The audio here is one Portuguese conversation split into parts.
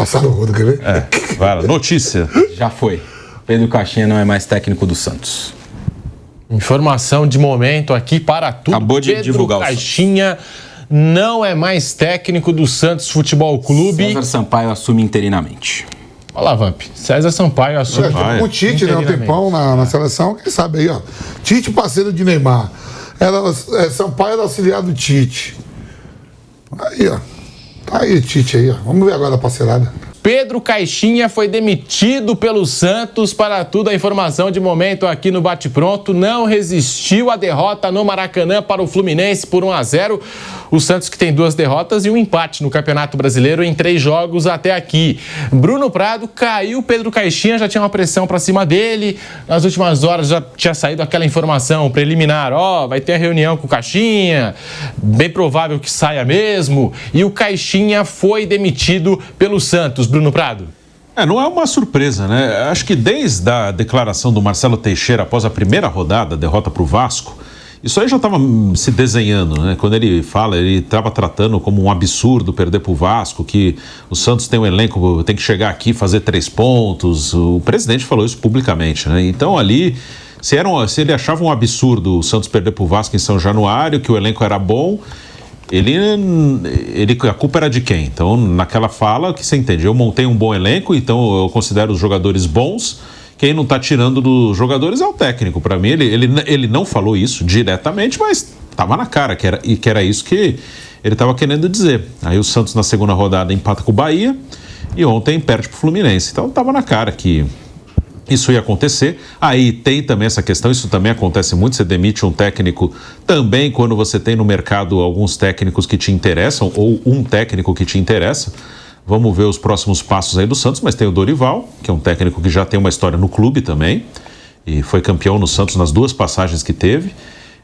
Passaram o rodo, quer ver? Vai lá, notícia. Já foi. Pedro Caixinha não é mais técnico do Santos. Informação de momento aqui para tudo. Acabou de divulgar. Pedro Caixinha não é mais técnico do Santos Futebol Clube. César Sampaio assume interinamente. Olha lá, Vamp. César Sampaio assume. O Tite, né? Um tempão na seleção, quem sabe aí, ó. Tite, parceiro de Neymar. Sampaio era auxiliar do Tite. Aí, ó. Tá aí, Tite aí, ó. Vamos ver agora a parceirada. Pedro Caixinha foi demitido pelo Santos. Para tudo, a informação de momento aqui no Bate Pronto. Não resistiu à derrota no Maracanã para o Fluminense por 1-0. O Santos, que tem 2 derrotas e um empate no Campeonato Brasileiro em 3 jogos até aqui. Bruno Prado caiu, Pedro Caixinha já tinha uma pressão para cima dele. Nas últimas horas já tinha saído aquela informação preliminar. Vai ter a reunião com o Caixinha. Bem provável que saia mesmo. E o Caixinha foi demitido pelo Santos. Bruno Prado. Não é uma surpresa, né? Acho que desde a declaração do Marcelo Teixeira após a primeira rodada, a derrota para o Vasco, isso aí já estava se desenhando, né? Quando ele fala, ele estava tratando como um absurdo perder para o Vasco, que o Santos tem um elenco, tem que chegar aqui e fazer 3 pontos. O presidente falou isso publicamente, né? Então ali, se ele achava um absurdo o Santos perder para o Vasco em São Januário, que o elenco era bom, a culpa era de quem? Então, naquela fala, que você entende, eu montei um bom elenco, então eu considero os jogadores bons. Quem não está tirando dos jogadores é o técnico. Para mim, ele não falou isso diretamente, mas estava na cara que era isso que ele estava querendo dizer. Aí o Santos, na segunda rodada, empata com o Bahia e ontem perde para o Fluminense. Então, estava na cara que isso ia acontecer. Aí tem também essa questão, isso também acontece muito, você demite um técnico também quando você tem no mercado alguns técnicos que te interessam ou um técnico que te interessa. Vamos ver os próximos passos aí do Santos, mas tem o Dorival, que é um técnico que já tem uma história no clube também e foi campeão no Santos nas 2 passagens que teve.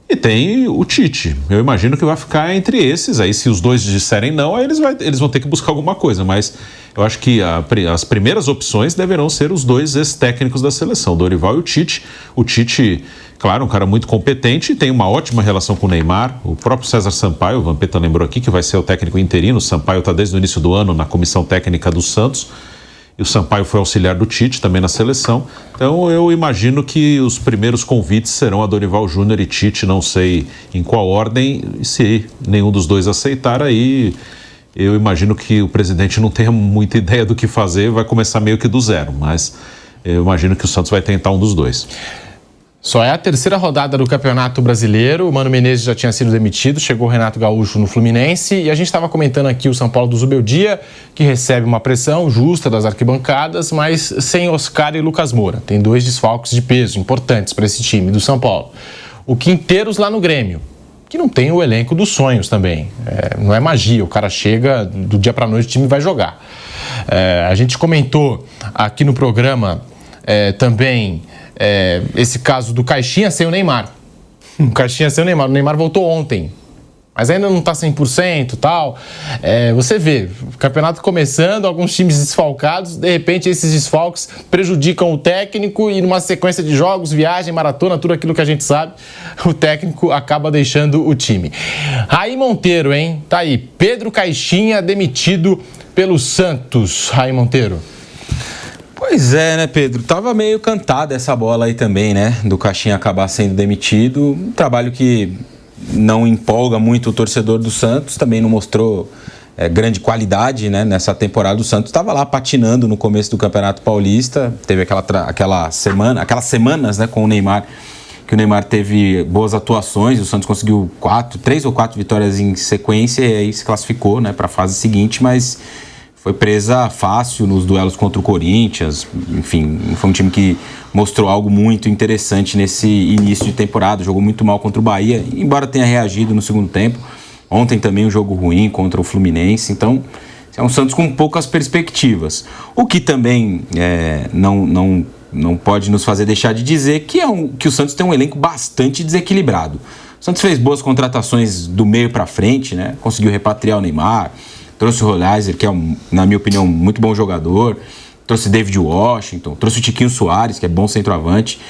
E tem o Tite. Eu imagino que vai ficar entre esses. Aí, se os 2 disserem não, aí eles vão ter que buscar alguma coisa. Mas eu acho que as primeiras opções deverão ser os 2 ex-técnicos da seleção, Dorival e o Tite. O Tite, claro, um cara muito competente, tem uma ótima relação com o Neymar. O próprio César Sampaio, o Vampeta lembrou aqui, que vai ser o técnico interino. O Sampaio está desde o início do ano na comissão técnica do Santos. E o Sampaio foi auxiliar do Tite também na seleção. Então eu imagino que os primeiros convites serão a Dorival Júnior e Tite, não sei em qual ordem. E se nenhum dos 2 aceitar, aí eu imagino que o presidente não tenha muita ideia do que fazer, vai começar meio que do zero. Mas eu imagino que o Santos vai tentar um dos 2. Só é a 3ª rodada do Campeonato Brasileiro. O Mano Menezes já tinha sido demitido, chegou o Renato Gaúcho no Fluminense e a gente estava comentando aqui o São Paulo do Zubeldia, que recebe uma pressão justa das arquibancadas, mas sem Oscar e Lucas Moura. Tem 2 desfalques de peso importantes para esse time do São Paulo. O Quinteiros lá no Grêmio, que não tem o elenco dos sonhos também. Não é magia, o cara chega, do dia para a noite o time vai jogar. A gente comentou aqui no programa também esse caso do Caixinha sem o Neymar. O Caixinha sem o Neymar voltou ontem, mas ainda não está 100% e tal. Você vê, o campeonato começando, alguns times desfalcados, de repente esses desfalques prejudicam o técnico e numa sequência de jogos, viagem, maratona, tudo aquilo que a gente sabe, o técnico acaba deixando o time. Raí Monteiro, hein? Tá aí, Pedro Caixinha demitido pelo Santos. Raí Monteiro. Pois é, né, Pedro? Tava meio cantada essa bola aí também, né? Do Caixinha acabar sendo demitido. Um trabalho que não empolga muito o torcedor do Santos, também não mostrou grande qualidade, né? Nessa temporada do Santos estava lá patinando no começo do Campeonato Paulista. Teve aquelas semanas, né, com o Neymar, que o Neymar teve boas atuações. O Santos conseguiu 3 ou 4 vitórias em sequência e aí se classificou, né, para a fase seguinte, mas foi presa fácil nos duelos contra o Corinthians. Enfim, foi um time que mostrou algo muito interessante nesse início de temporada. Jogou muito mal contra o Bahia, embora tenha reagido no segundo tempo. Ontem também um jogo ruim contra o Fluminense. Então, é um Santos com poucas perspectivas. O que também não pode nos fazer deixar de dizer que o Santos tem um elenco bastante desequilibrado. O Santos fez boas contratações do meio para frente, né? Conseguiu repatriar o Neymar, trouxe o Rolaiser, que é, na minha opinião, um muito bom jogador, trouxe David Washington, trouxe o Tiquinho Soares, que é bom centroavante,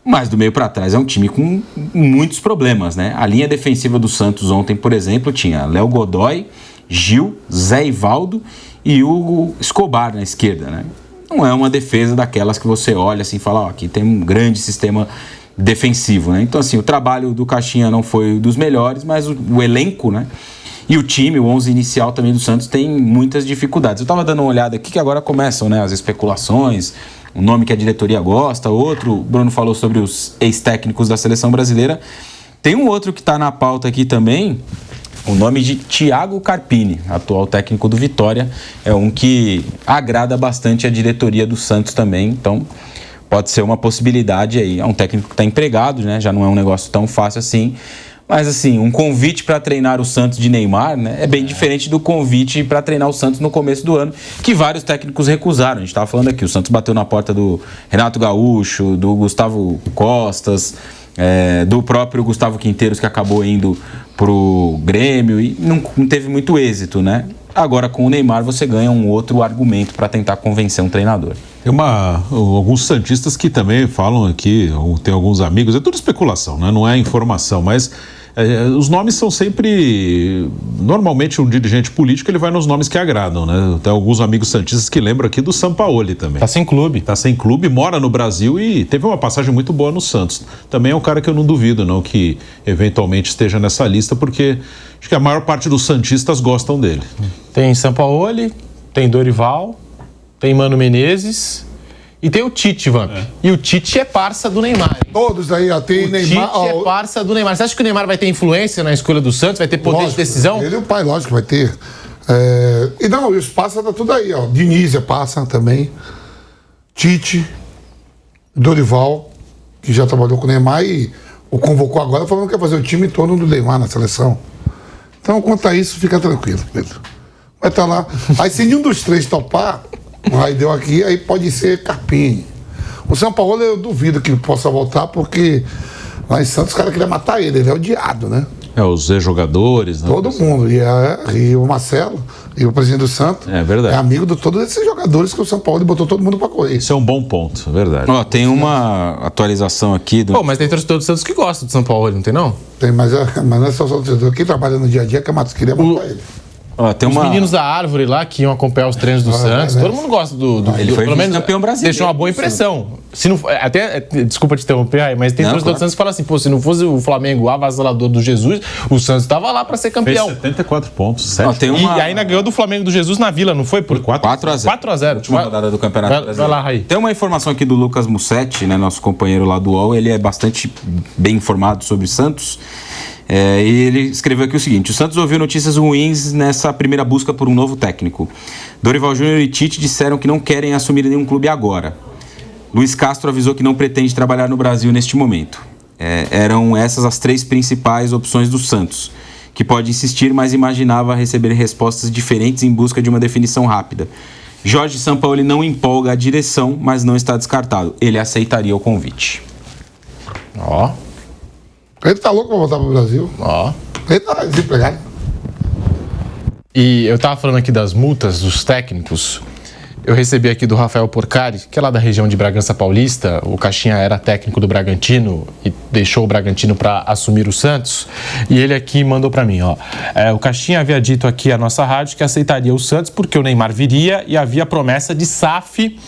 mas do meio para trás é um time com muitos problemas, né? A linha defensiva do Santos ontem, por exemplo, tinha Léo Godoy, Gil, Zé Ivaldo e o Escobar na esquerda, né? Não é uma defesa daquelas que você olha assim e fala, ó, aqui tem um grande sistema defensivo, né? Então, assim, o trabalho do Caixinha não foi dos melhores, mas o elenco, né? E o time, o 11 inicial também do Santos, tem muitas dificuldades. Eu estava dando uma olhada aqui que agora começam, né, as especulações, um nome que a diretoria gosta, outro, o Bruno falou sobre os ex-técnicos da seleção brasileira. Tem um outro que está na pauta aqui também, o nome de Thiago Carpini, atual técnico do Vitória, é um que agrada bastante a diretoria do Santos também, então pode ser uma possibilidade aí. É um técnico que está empregado, né? Já não é um negócio tão fácil assim, mas assim, um convite para treinar o Santos de Neymar, né, é bem diferente do convite para treinar o Santos no começo do ano, que vários técnicos recusaram. A gente estava falando aqui, o Santos bateu na porta do Renato Gaúcho, do Gustavo Costas, do próprio Gustavo Quinteiros, que acabou indo pro Grêmio e não teve muito êxito, né? Agora com o Neymar você ganha um outro argumento para tentar convencer um treinador. Tem alguns santistas que também falam aqui, tem alguns amigos, é tudo especulação, né? Não é informação, mas os nomes são sempre... Normalmente um dirigente político ele vai nos nomes que agradam, né? Tem alguns amigos santistas que lembram aqui do Sampaoli também. Tá sem clube. Tá sem clube, mora no Brasil e teve uma passagem muito boa no Santos. Também é um cara que eu não duvido, não, que eventualmente esteja nessa lista, porque acho que a maior parte dos santistas gostam dele. Tem Sampaoli, tem Dorival, tem Mano Menezes e tem o Tite, Vamp. E o Tite é parça do Neymar. Hein? Todos aí, ó, tem o Neymar. Tite é parça do Neymar. Você acha que o Neymar vai ter influência na escolha do Santos? Vai ter poder de decisão? Ele é o pai, lógico, vai ter. E não, e os parça tá tudo aí, ó. Diniz é parça também. Tite, Dorival, que já trabalhou com o Neymar e o convocou agora falando que quer fazer o time em torno do Neymar na seleção. Então, quanto a isso, fica tranquilo, Pedro. Vai estar lá. Aí, se nenhum dos três topar, aí deu aqui, aí pode ser Carpini. O São Paulo, eu duvido que ele possa voltar, porque lá em Santos os caras queriam matar ele é odiado, né? Os ex-jogadores, né? Todo mundo. E o Marcelo, e o presidente do Santos, é verdade, é amigo de todos esses jogadores que o São Paulo botou todo mundo pra correr. Isso é um bom ponto, é verdade. Ó, tem uma atualização aqui do... Pô, mas tem torcedor do Santos que gosta do São Paulo, não tem não? Tem, mas não é só o torcedor. Quem trabalha no dia a dia queria matar ele. Ó, tem Os meninos da Árvore lá que iam acompanhar os treinos do Santos, todo mundo gosta do ele foi pelo menos campeão brasileiro. Deixou uma boa impressão. Se não, até, desculpa te interromper, mas tem torcedor do Santos que fala assim, pô, se não fosse o Flamengo avassalador do Jesus, o Santos estava lá para ser campeão. Fez 74 pontos, 7. E ainda ganhou do Flamengo do Jesus na Vila, não foi? Por 4-0. 4-0. Última rodada do Campeonato Brasileiro. Vai lá, Raí. Tem uma informação aqui do Lucas Mussetti, né, nosso companheiro lá do UOL, ele é bastante bem informado sobre Santos. E ele escreveu aqui o seguinte: o Santos ouviu notícias ruins nessa primeira busca por um novo técnico. Dorival Júnior e Tite disseram que não querem assumir nenhum clube agora. Luiz Castro avisou que não pretende trabalhar no Brasil neste momento. Eram essas as 3 principais opções do Santos, que pode insistir, mas imaginava receber respostas diferentes em busca de uma definição rápida. Jorge Sampaoli não empolga a direção, mas não está descartado. Ele aceitaria o convite. Ó. Ele tá louco pra voltar pro Brasil. Ó. Ele tá desempregado. E eu tava falando aqui das multas dos técnicos. Eu recebi aqui do Rafael Porcari, que é lá da região de Bragança Paulista. O Caixinha era técnico do Bragantino e deixou o Bragantino para assumir o Santos. E ele aqui mandou para mim, ó. O Caixinha havia dito aqui à nossa rádio que aceitaria o Santos porque o Neymar viria e havia promessa de SAF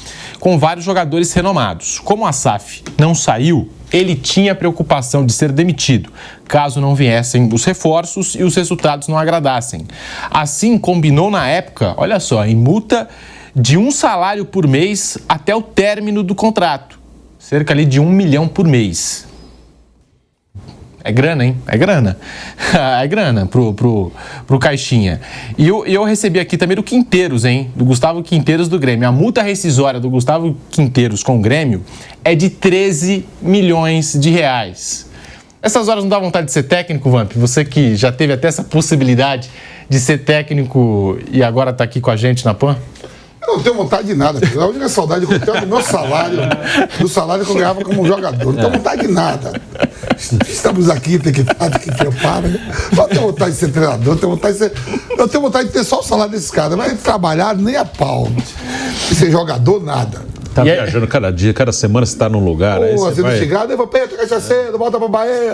com vários jogadores renomados. Como a SAF não saiu, ele tinha preocupação de ser demitido, caso não viessem os reforços e os resultados não agradassem. Assim, combinou na época, olha só, em multa de 1 salário por mês até o término do contrato. Cerca ali de 1 milhão por mês. É grana, hein? É grana. É grana pro Caixinha. E eu recebi aqui também do Quinteiros, hein? Do Gustavo Quinteiros do Grêmio. A multa rescisória do Gustavo Quinteiros com o Grêmio é de 13 milhões de reais. Essas horas não dá vontade de ser técnico, Vamp? Você que já teve até essa possibilidade de ser técnico e agora tá aqui com a gente na PAN? Eu não tenho vontade de nada. A única saudade que eu tenho é do meu salário, do salário que eu ganhava como jogador. Não tenho vontade de nada. Estamos aqui, tem que estar, tem que trepar. Né? Não tenho vontade de ser treinador, eu tenho vontade de ter só o salário desses caras. Mas trabalhar nem a pau. E ser jogador, nada. Tá viajando cada dia, cada semana você tá num lugar. Aí você vai... Chegado, Vampeta, cachaceiro, volta pra Bahia.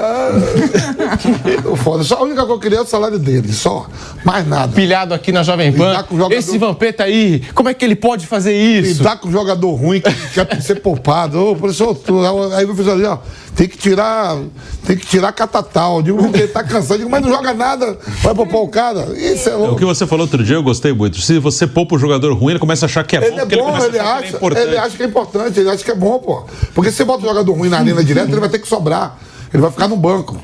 Foda. Só a única coisa que eu queria é o salário dele, só. Mais nada. Pilhado aqui na Jovem Pan. Esse Vampeta aí, como é que ele pode fazer isso? Lidar com um jogador ruim que quer ser poupado. Ô, professor, aí o professor ali, ó, tem que tirar Catatal. Eu digo, porque ele tá cansado. Eu digo, mas não joga nada, vai poupar o cara. Isso é louco. O que você falou outro dia, eu gostei muito. Se você poupa o jogador ruim, ele começa a achar que é bom. Ele acha que é importante, ele acha que é bom, pô. Porque se você bota o jogador ruim na linha direta, ele vai ter que sobrar. Ele vai ficar no banco.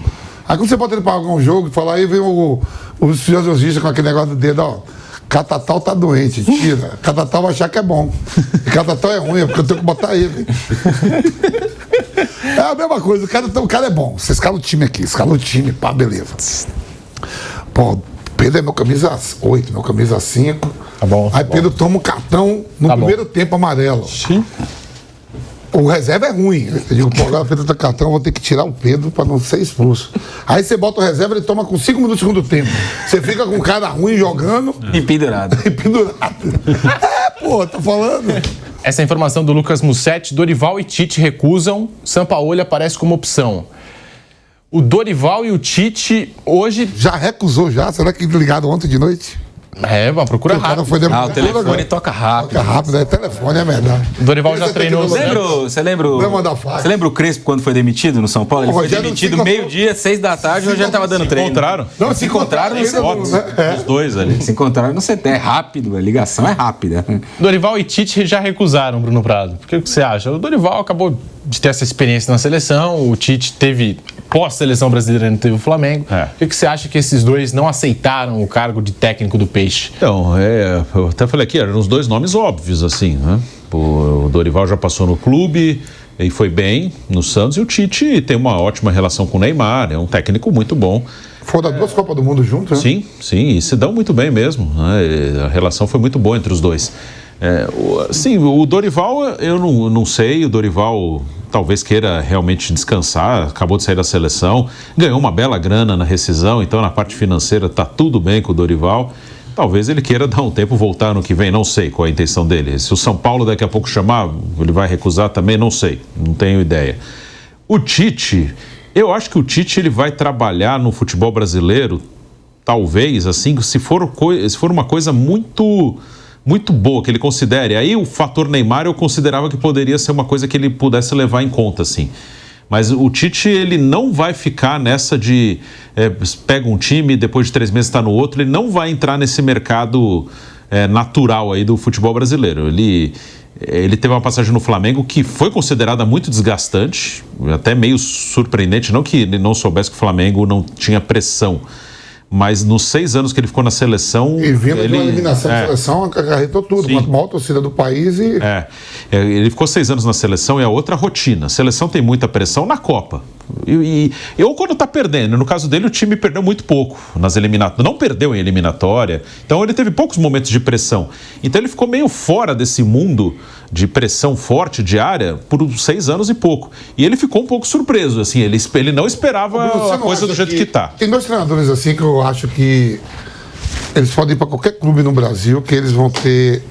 Aí quando você bota ele para algum jogo e fala, aí vem o fisiologista com aquele negócio do dedo, ó. Catatal tá doente, tira. Catatal vai achar que é bom. E Catatal é ruim, porque eu tenho que botar ele. É a mesma coisa, o cara é bom. Você escala o time aqui, pá, beleza. Pô, Pedro é meu camisa 8, meu camisa 5. Tá bom. Aí Pedro toma um cartão no primeiro tempo amarelo. Sim. O reserva é ruim. Eu digo, pô, agora Pedro tá cartão, eu vou ter que tirar o Pedro pra não ser expulso. Aí você bota o reserva, ele toma com 5 minutos do segundo tempo. Você fica com um cara ruim jogando. E pendurado. Pô, tô falando. Essa informação do Lucas Mussetti, Dorival e Tite recusam, Sampaoli aparece como opção. O Dorival e o Tite hoje... Já recusou já? Será que ligaram ontem de noite? É, uma procura rápida. O telefone toca rápido. Toca rápido, é telefone, é verdade. O Dorival já treinou. Você lembra o Crespo quando foi demitido no São Paulo? Ele foi demitido meio-dia, 6 da tarde, o Rogério tava dando treino. Se encontraram no CT. Os dois ali. Se encontraram no CT. É rápido, a ligação é rápida. Dorival e Tite já recusaram, Bruno Prado. O que você acha? O Dorival acabou de ter essa experiência na seleção, o Tite teve, pós-seleção brasileira, não teve o Flamengo. O que você acha que esses dois não aceitaram o cargo de técnico do Peixe? Então, eu até falei aqui, eram os dois nomes óbvios, assim, né? O Dorival já passou no clube e foi bem no Santos, e o Tite tem uma ótima relação com o Neymar, é um técnico muito bom. Foram das 2 Copas do Mundo juntos, né? Sim, e se dão muito bem mesmo, né? A relação foi muito boa entre os dois. Sim, o Dorival, eu não sei, o Dorival talvez queira realmente descansar, acabou de sair da seleção, ganhou uma bela grana na rescisão, então na parte financeira tá tudo bem com o Dorival. Talvez ele queira dar um tempo, voltar no que vem, não sei qual é a intenção dele. Se o São Paulo daqui a pouco chamar, ele vai recusar também, não sei, não tenho ideia. O Tite, eu acho que o Tite ele vai trabalhar no futebol brasileiro, talvez, assim, se for uma coisa muito boa que ele considere. Aí o fator Neymar eu considerava que poderia ser uma coisa que ele pudesse levar em conta, assim. Mas o Tite, ele não vai ficar nessa de pega um time, depois de 3 meses está no outro. Ele não vai entrar nesse mercado natural aí do futebol brasileiro. Ele teve uma passagem no Flamengo que foi considerada muito desgastante, até meio surpreendente, não que ele não soubesse que o Flamengo não tinha pressão. Mas nos 6 anos que ele ficou na seleção... E vindo de uma eliminação da seleção, acarretou tudo, com a maior torcida do país e... Ele ficou 6 anos na seleção e é outra rotina. A seleção tem muita pressão na Copa. Ou quando está perdendo. No caso dele, o time perdeu muito pouco nas eliminatórias. Não perdeu em eliminatória. Então, ele teve poucos momentos de pressão. Então, ele ficou meio fora desse mundo de pressão forte diária por 6 anos e pouco. E ele ficou um pouco surpreso, assim. Ele não esperava a coisa do jeito que está. Tem 2 treinadores assim que eu acho que eles podem ir para qualquer clube no Brasil, que eles vão ter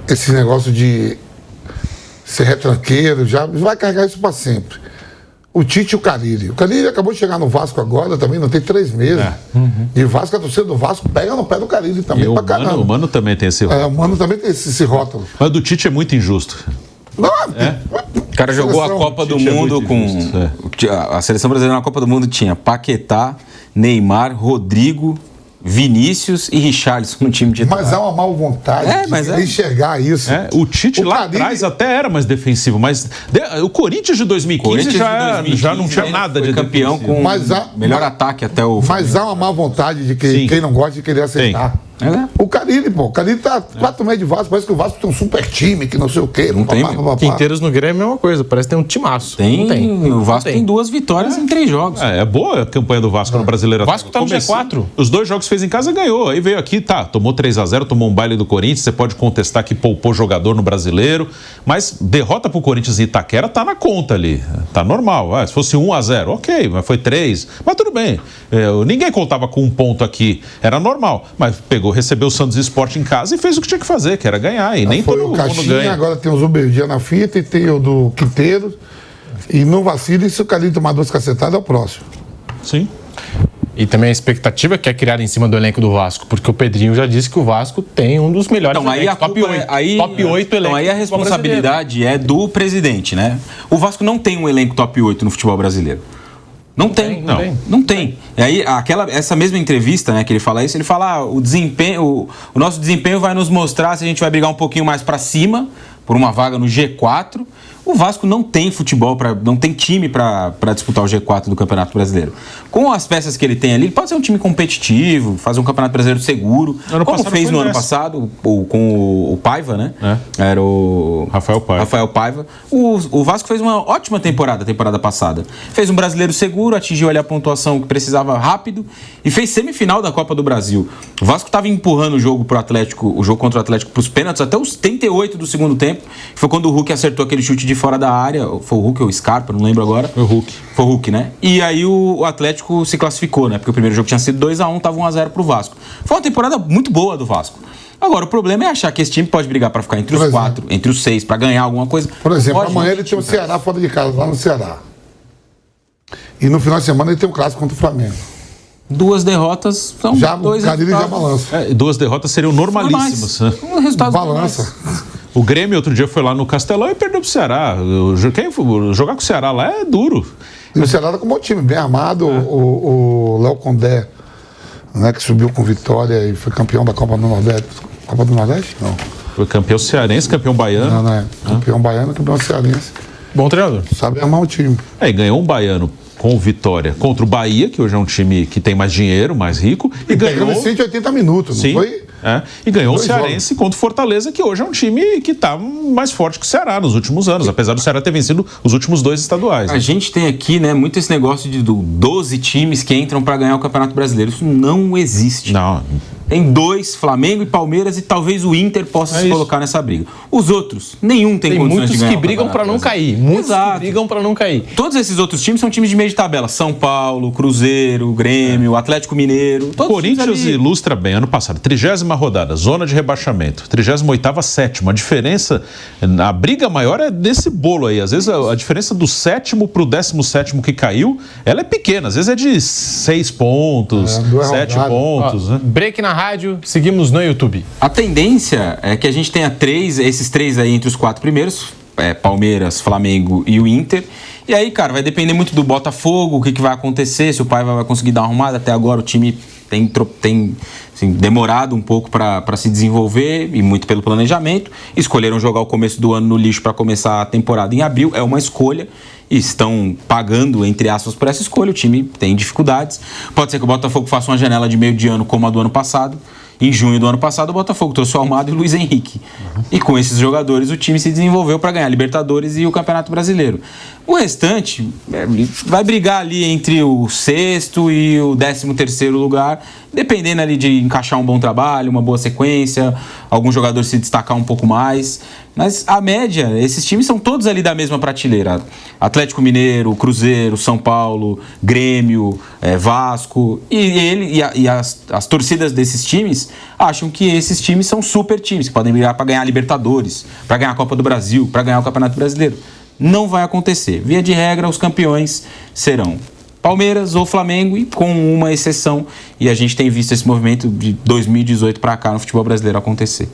esse negócio de ser retranqueiro, já vai carregar isso para sempre. O Tite e o Carille. O Carille acabou de chegar no Vasco agora, também não tem 3 meses. E o Vasco, a torcida do Vasco pega no pé do Carille também, pra caramba. O Mano também tem esse rótulo. O Mano também tem esse rótulo. Mas do Tite é muito injusto. Não, o cara jogou a Copa do Mundo com... A seleção brasileira na Copa do Mundo tinha Paquetá, Neymar, Rodrigo, Vinícius e Richarlison no time titular. Mas há uma mal vontade de enxergar isso. O Tite lá atrás até era mais defensivo, mas o Corinthians de 2015 já não tinha nada de campeão defensivo. Com melhor ataque até o... Mas há uma má vontade de quem não gosta de querer aceitar. O Carille, o Carille tá 4 meses de Vasco, parece que o Vasco tem um super time, que não sei o quê. Não tem. Quinteiros no Grêmio é a mesma coisa, parece que tem um timaço. O Vasco tem 2 vitórias em 3 jogos. É boa a campanha do Vasco no Brasileiro. O Vasco tá no G4. Os 2 jogos que fez em casa ganhou. Aí veio aqui, tomou 3-0, tomou um baile do Corinthians. Você pode contestar que poupou jogador no Brasileiro, mas derrota pro Corinthians em Itaquera tá na conta ali. Tá normal. Se fosse 1-0, ok, mas foi 3. Mas tudo bem. Ninguém contava com 1 ponto aqui. Era normal. Mas recebeu o Santos e Sport em casa e fez o que tinha que fazer, que era ganhar. E nem Foi todo o mundo Caixinha, ganha. agora tem o Zubeldia na fita e tem o do Quinteiro. E não vacila, e se o Carlinho tomar 2 cacetadas, é o próximo. Sim. E também a expectativa que é criada em cima do elenco do Vasco, porque o Pedrinho já disse que o Vasco tem um dos melhores Então, aí elencos, a culpa top 8 então, aí a responsabilidade é do presidente, né? O Vasco não tem um elenco top 8 no futebol brasileiro. Não tem. Não tem. E aí, essa mesma entrevista, né, que ele fala isso, ele fala, o nosso desempenho vai nos mostrar se a gente vai brigar um pouquinho mais para cima, por uma vaga no G4. O Vasco não tem futebol, não tem time para disputar o G4 do Campeonato Brasileiro. Com as peças que ele tem ali, ele pode ser um time competitivo, fazer um Campeonato Brasileiro seguro, como fez no ano passado com o Paiva, né? Era o Rafael Paiva. O Vasco fez uma ótima temporada passada. Fez um Brasileiro seguro, atingiu ali a pontuação que precisava rápido e fez semifinal da Copa do Brasil. O Vasco estava empurrando o jogo pro Atlético, o jogo contra o Atlético pros pênaltis até os 38 do segundo tempo. Foi quando o Hulk acertou aquele chute de fora da área. Foi o Hulk ou o Scarpa, não lembro agora. Foi o Hulk. Foi o Hulk, né? E aí o Atlético se classificou, né? Porque o primeiro jogo tinha sido 2-1, tava 1-0 pro Vasco. Foi uma temporada muito boa do Vasco. Agora, o problema é achar que esse time pode brigar para ficar entre os 4, entre os 6, para ganhar alguma coisa. Por exemplo, pode, amanhã ele tem o Ceará fora de casa, lá no Ceará. E no final de semana ele tem um clássico contra o Flamengo. 2 derrotas são já, 2 o Carille já balança. 2 derrotas seriam normalíssimas. Balança. O Grêmio outro dia foi lá no Castelão e perdeu pro Ceará. Jogar com o Ceará lá é duro. E o Ceará tá com um bom time, bem armado. O Léo Condé, né, que subiu com vitória e foi campeão da Copa do Nordeste. Copa do Nordeste? Não. Foi campeão cearense, campeão baiano. Não é. Campeão baiano, campeão cearense. Bom treinador. Sabe armar o time. E ganhou um baiano com vitória contra o Bahia, que hoje é um time que tem mais dinheiro, mais rico. E ganhou 180 minutos, não foi? E ganhou o Cearense contra o Fortaleza, que hoje é um time que está mais forte que o Ceará nos últimos anos, apesar do Ceará ter vencido os últimos 2 estaduais. A gente tem aqui, né, muito esse negócio de 12 times que entram para ganhar o Campeonato Brasileiro. Isso não existe. Não. Tem 2, Flamengo e Palmeiras, e talvez o Inter possa se colocar nessa briga. Os outros, nenhum tem condições de ganhar. Muitos que brigam para não cair. Muitos que brigam para não cair. Todos esses outros times são times de meio de tabela. São Paulo, Cruzeiro, Grêmio, Atlético Mineiro. O Corinthians ilustra bem. Ano passado, 30ª rodada, zona de rebaixamento. 38ª, 7ª. A diferença, a briga maior é nesse bolo aí. Às vezes a diferença do 7º pro 17º que caiu, ela é pequena. Às vezes é de 6 pontos, 7 pontos. Né? Break na rádio, seguimos no YouTube. A tendência é que a gente tenha esses 3 aí entre os 4 primeiros, Palmeiras, Flamengo e o Inter. E aí, cara, vai depender muito do Botafogo, o que vai acontecer, se o Paiva vai conseguir dar uma arrumada. Até agora o time tem assim, demorado um pouco para se desenvolver, e muito pelo planejamento. Escolheram jogar o começo do ano no lixo para começar a temporada em abril, é uma escolha. E estão pagando, entre aspas, por essa escolha. O time tem dificuldades. Pode ser que o Botafogo faça uma janela de meio de ano como a do ano passado. Em junho do ano passado, o Botafogo trouxe o Almada e o Luiz Henrique. E com esses jogadores, o time se desenvolveu para ganhar a Libertadores e o Campeonato Brasileiro. O restante vai brigar ali entre o 6º e o 13º lugar, dependendo ali de encaixar um bom trabalho, uma boa sequência, algum jogador se destacar um pouco mais. Mas a média, esses times são todos ali da mesma prateleira. Atlético Mineiro, Cruzeiro, São Paulo, Grêmio, Vasco. E as torcidas desses times acham que esses times são super times, que podem brigar para ganhar a Libertadores, para ganhar a Copa do Brasil, para ganhar o Campeonato Brasileiro. Não vai acontecer. Via de regra, os campeões serão Palmeiras ou Flamengo, e com uma exceção. E a gente tem visto esse movimento de 2018 para cá no futebol brasileiro acontecer.